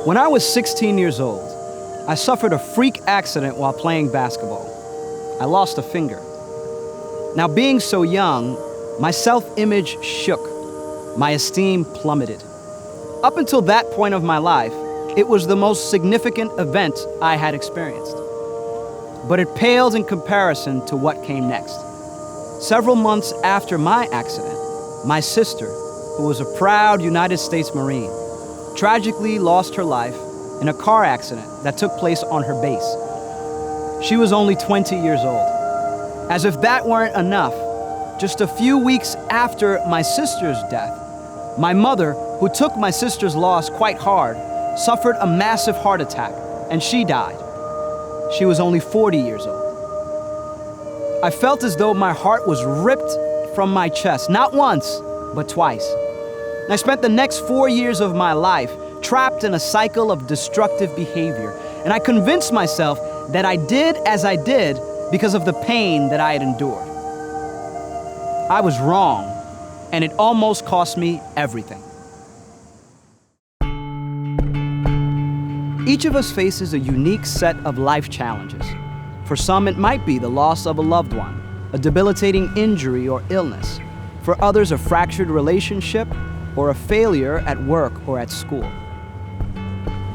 When I was 16 years old, I suffered a freak accident while playing basketball. I lost a finger. Now, being so young, my self-image shook. My esteem plummeted. Up until that point of my life, it was the most significant event I had experienced. But it paled in comparison to what came next. Several months after my accident, my sister, who was a proud United States Marine, tragically lost her life in a car accident that took place on her base. She was only 20 years old. As if that weren't enough, just a few weeks after my sister's death, my mother, who took my sister's loss quite hard, suffered a massive heart attack, and she died. She was only 40 years old. I felt as though my heart was ripped from my chest, not once, but twice. And I spent the next 4 years of my life trapped in a cycle of destructive behavior, and I convinced myself that I did as I did because of the pain that I had endured. I was wrong, and it almost cost me everything. Each of us faces a unique set of life challenges. For some, it might be the loss of a loved one, a debilitating injury or illness. For others, a fractured relationship or a failure at work or at school.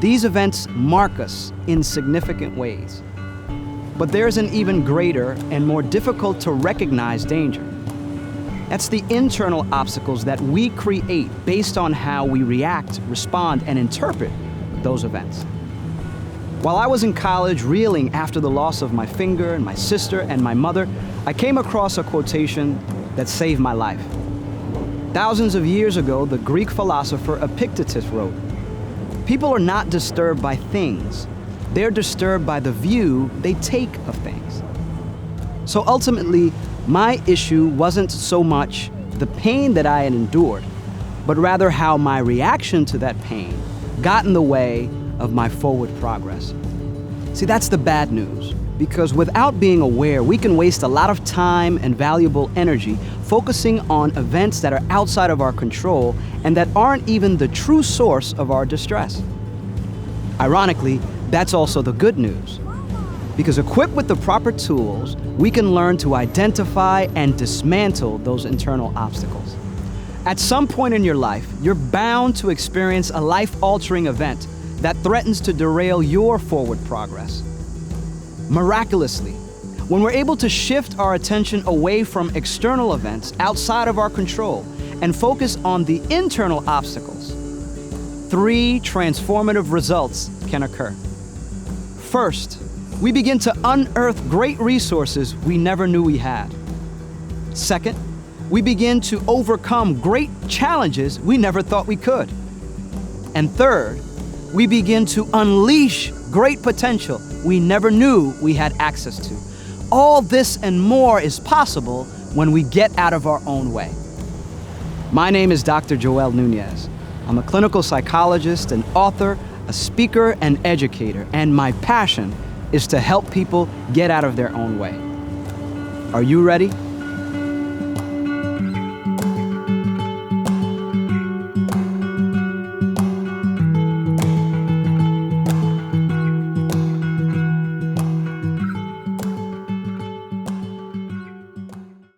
These events mark us in significant ways. But there's an even greater and more difficult to recognize danger. That's the internal obstacles that we create based on how we react, respond, and interpret those events. While I was in college reeling after the loss of my finger and my sister and my mother, I came across a quotation that saved my life. Thousands of years ago, the Greek philosopher Epictetus wrote, "People are not disturbed by things. They're disturbed by the view they take of things." So ultimately, my issue wasn't so much the pain that I had endured, but rather how my reaction to that pain got in the way of my forward progress. See, that's the bad news, because without being aware, we can waste a lot of time and valuable energy focusing on events that are outside of our control and that aren't even the true source of our distress. Ironically, that's also the good news, because equipped with the proper tools, we can learn to identify and dismantle those internal obstacles. At some point in your life, you're bound to experience a life-altering event that threatens to derail your forward progress. Miraculously, when we're able to shift our attention away from external events outside of our control and focus on the internal obstacles, 3 transformative results can occur. First, we begin to unearth great resources we never knew we had. Second, we begin to overcome great challenges we never thought we could. And third, we begin to unleash great potential we never knew we had access to. All this and more is possible when we get out of our own way. My name is Dr. Joel Núñez. I'm a clinical psychologist, an author, a speaker, and educator, and my passion is to help people get out of their own way. Are you ready?